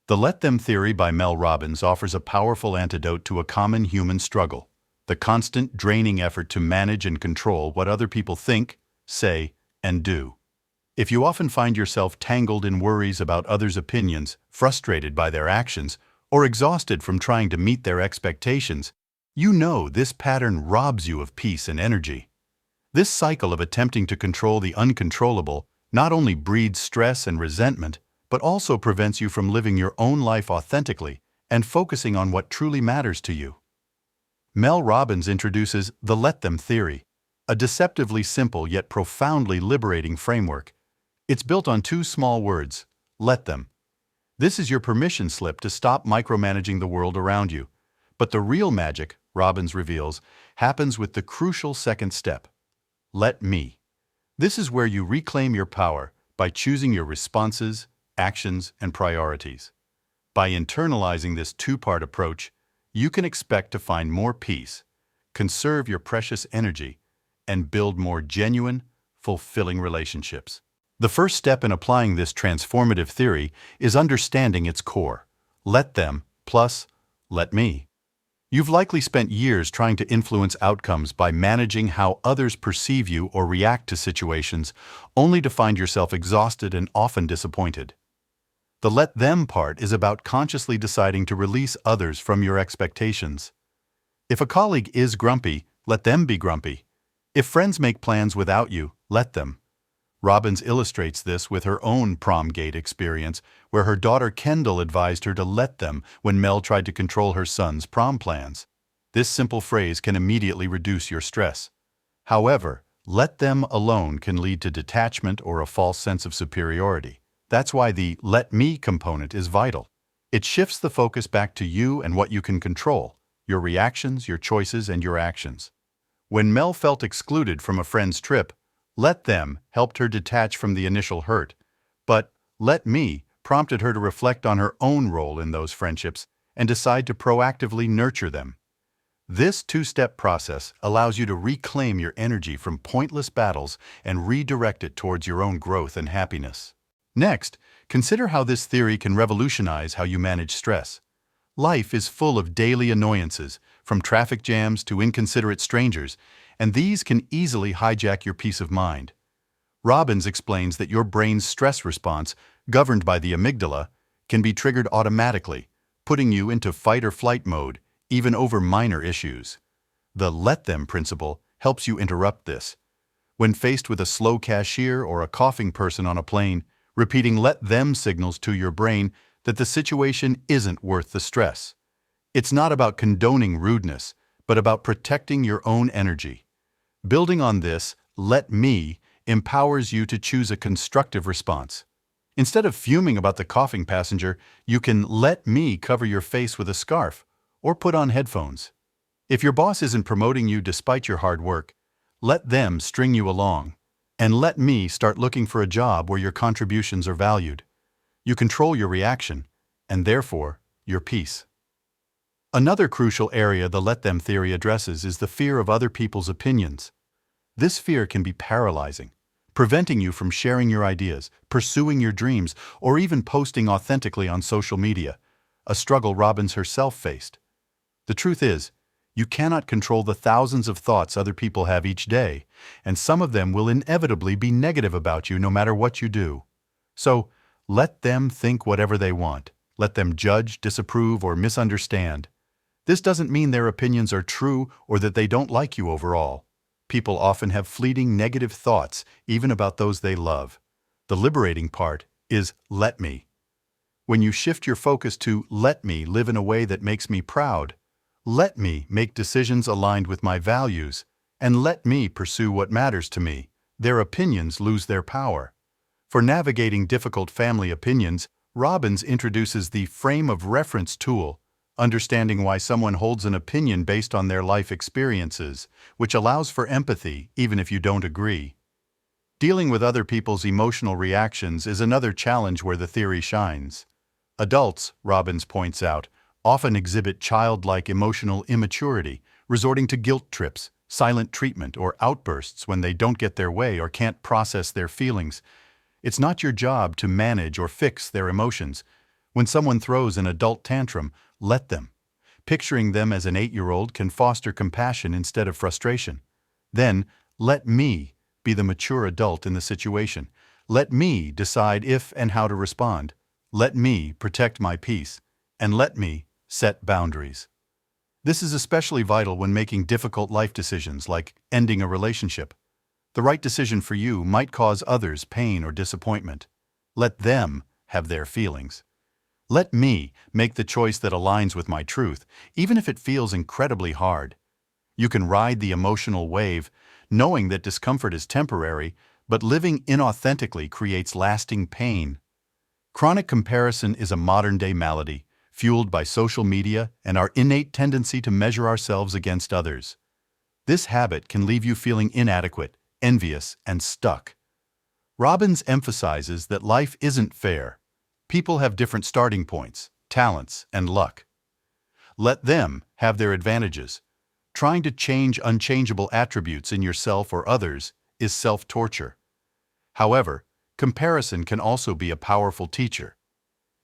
The Let Them theory by Mel Robbins offers a powerful antidote to a common human struggle, the constant draining effort to manage and control what other people think, say, and do. If you often find yourself tangled in worries about others' opinions, frustrated by their actions, or exhausted from trying to meet their expectations, you know this pattern robs you of peace and energy. This cycle of attempting to control the uncontrollable not only breeds stress and resentment, but also prevents you from living your own life authentically and focusing on what truly matters to you. Mel Robbins introduces the Let Them theory, a deceptively simple yet profoundly liberating framework. It's built on two small words: let them. This is your permission slip to stop micromanaging the world around you. But the real magic, Robbins reveals, happens with the crucial second step: let me. This is where you reclaim your power by choosing your responses, actions, and priorities. By internalizing this two-part approach, you can expect to find more peace, conserve your precious energy, and build more genuine, fulfilling relationships. The first step in applying this transformative theory is understanding its core: let them plus let me. You've likely spent years trying to influence outcomes by managing how others perceive you or react to situations, only to find yourself exhausted and often disappointed. The let them part is about consciously deciding to release others from your expectations. If a colleague is grumpy, let them be grumpy. If friends make plans without you, let them. Robbins illustrates this with her own prom gate experience, where her daughter Kendall advised her to let them when Mel tried to control her son's prom plans. This simple phrase can immediately reduce your stress. However, let them alone can lead to detachment or a false sense of superiority. That's why the let me component is vital. It shifts the focus back to you and what you can control: your reactions, your choices, and your actions. When Mel felt excluded from a friend's trip, let them helped her detach from the initial hurt, but let me prompted her to reflect on her own role in those friendships and decide to proactively nurture them. This two-step process allows you to reclaim your energy from pointless battles and redirect it towards your own growth and happiness. Next, consider how this theory can revolutionize how you manage stress. Life is full of daily annoyances, from traffic jams to inconsiderate strangers, and these can easily hijack your peace of mind. Robbins explains that your brain's stress response, governed by the amygdala, can be triggered automatically, putting you into fight or flight mode, even over minor issues. The let them principle helps you interrupt this. When faced with a slow cashier or a coughing person on a plane, repeating let them signals to your brain that the situation isn't worth the stress. It's not about condoning rudeness, but about protecting your own energy. Building on this, let me empowers you to choose a constructive response. Instead of fuming about the coughing passenger, you can let me cover your face with a scarf or put on headphones. If your boss isn't promoting you despite your hard work, let them string you along. And let me start looking for a job where your contributions are valued. You control your reaction, and therefore, your peace. Another crucial area the let them theory addresses is the fear of other people's opinions. This fear can be paralyzing, preventing you from sharing your ideas, pursuing your dreams, or even posting authentically on social media, a struggle Robbins herself faced. The truth is, you cannot control the thousands of thoughts other people have each day, and some of them will inevitably be negative about you no matter what you do. So, let them think whatever they want. Let them judge, disapprove, or misunderstand. This doesn't mean their opinions are true or that they don't like you overall. People often have fleeting negative thoughts, even about those they love. The liberating part is let me. When you shift your focus to let me live in a way that makes me proud, let me make decisions aligned with my values, and let me pursue what matters to me, their opinions lose their power. For navigating difficult family opinions, Robbins introduces the frame of reference tool, understanding why someone holds an opinion based on their life experiences, which allows for empathy even if you don't agree. Dealing with other people's emotional reactions is another challenge where the theory shines. Adults, Robbins points out, often exhibit childlike emotional immaturity, resorting to guilt trips, silent treatment, or outbursts when they don't get their way or can't process their feelings. It's not your job to manage or fix their emotions. When someone throws an adult tantrum, let them. Picturing them as an 8-year-old can foster compassion instead of frustration. Then, let me be the mature adult in the situation. Let me decide if and how to respond. Let me protect my peace. And let me set boundaries. This is especially vital when making difficult life decisions like ending a relationship. The right decision for you might cause others pain or disappointment. Let them have their feelings. Let me make the choice that aligns with my truth, even if it feels incredibly hard. You can ride the emotional wave, knowing that discomfort is temporary, but living inauthentically creates lasting pain. Chronic comparison is a modern-day malady, fueled by social media and our innate tendency to measure ourselves against others. This habit can leave you feeling inadequate, envious, and stuck. Robbins emphasizes that life isn't fair. People have different starting points, talents, and luck. Let them have their advantages. Trying to change unchangeable attributes in yourself or others is self-torture. However, comparison can also be a powerful teacher.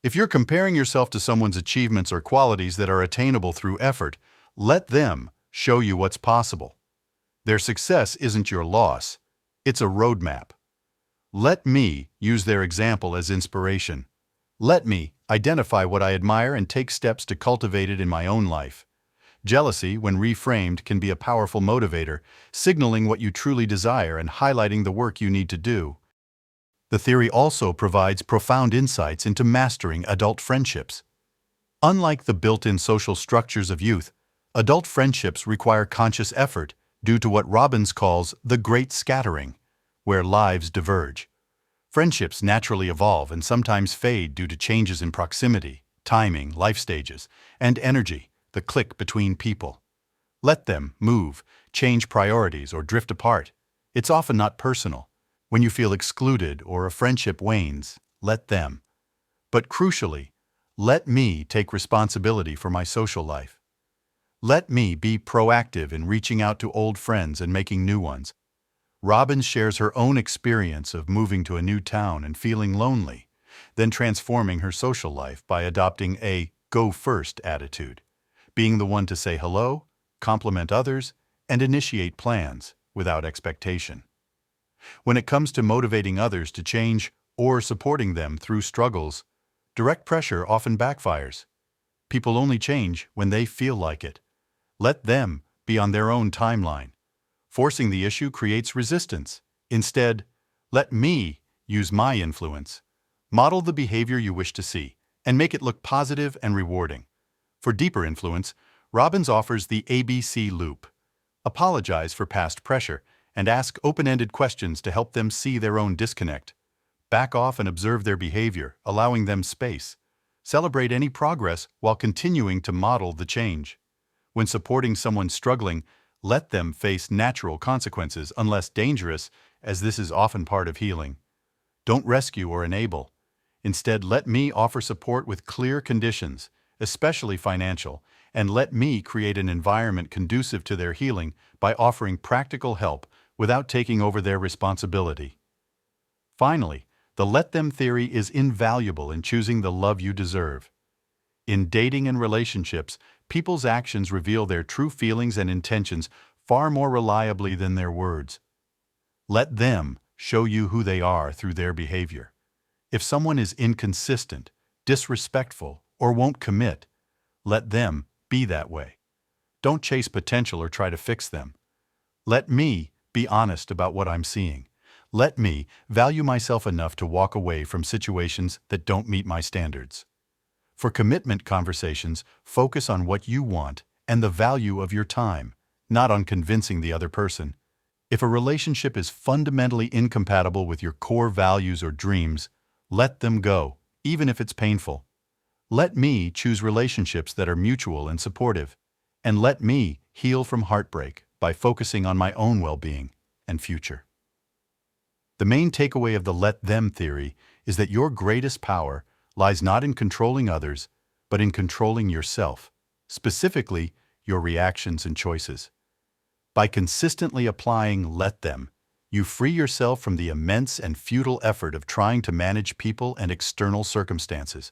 If you're comparing yourself to someone's achievements or qualities that are attainable through effort, let them show you what's possible. Their success isn't your loss, it's a roadmap. Let me use their example as inspiration. Let me identify what I admire and take steps to cultivate it in my own life. Jealousy, when reframed, can be a powerful motivator, signaling what you truly desire and highlighting the work you need to do. The theory also provides profound insights into mastering adult friendships. Unlike the built-in social structures of youth, adult friendships require conscious effort due to what Robbins calls the great scattering, where lives diverge. Friendships naturally evolve and sometimes fade due to changes in proximity, timing, life stages, and energy, the click between people. Let them move, change priorities, or drift apart. It's often not personal. When you feel excluded or a friendship wanes, let them. But crucially, let me take responsibility for my social life. Let me be proactive in reaching out to old friends and making new ones. Robbins shares her own experience of moving to a new town and feeling lonely, then transforming her social life by adopting a go-first attitude, being the one to say hello, compliment others, and initiate plans without expectation. When it comes to motivating others to change or supporting them through struggles, direct pressure often backfires. People only change when they feel like it. Let them be on their own timeline. Forcing the issue creates resistance. Instead, let me use my influence. Model the behavior you wish to see, and make it look positive and rewarding. For deeper influence, Robbins offers the ABC loop. Apologize for past pressure, and ask open-ended questions to help them see their own disconnect. Back off and observe their behavior, allowing them space. Celebrate any progress while continuing to model the change. When supporting someone struggling, let them face natural consequences unless dangerous, as this is often part of healing. Don't rescue or enable. Instead, let me offer support with clear conditions, especially financial, and let me create an environment conducive to their healing by offering practical help without taking over their responsibility. Finally, the let them theory is invaluable in choosing the love you deserve. In dating and relationships, people's actions reveal their true feelings and intentions far more reliably than their words. Let them show you who they are through their behavior. If someone is inconsistent, disrespectful, or won't commit, let them be that way. Don't chase potential or try to fix them. Let me be honest about what I'm seeing. Let me value myself enough to walk away from situations that don't meet my standards. For commitment conversations, focus on what you want and the value of your time, not on convincing the other person. If a relationship is fundamentally incompatible with your core values or dreams, let them go, even if it's painful. Let me choose relationships that are mutual and supportive, and let me heal from heartbreak by focusing on my own well-being and future. The main takeaway of the let them theory is that your greatest power lies not in controlling others, but in controlling yourself, specifically your reactions and choices. By consistently applying let them, you free yourself from the immense and futile effort of trying to manage people and external circumstances.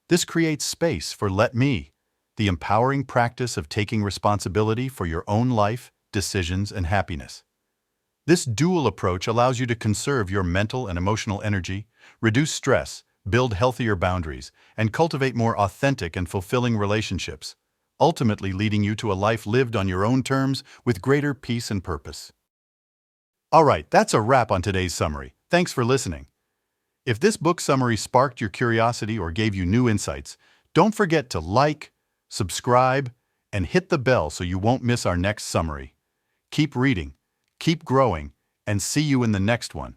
This creates space for Let Me, the empowering practice of taking responsibility for your own life, decisions, and happiness. This dual approach allows you to conserve your mental and emotional energy, reduce stress, build healthier boundaries, and cultivate more authentic and fulfilling relationships, ultimately leading you to a life lived on your own terms with greater peace and purpose. All right, that's a wrap on today's summary. Thanks for listening. If this book summary sparked your curiosity or gave you new insights, don't forget to like, subscribe, and hit the bell so you won't miss our next summary. Keep reading, keep growing, and see you in the next one.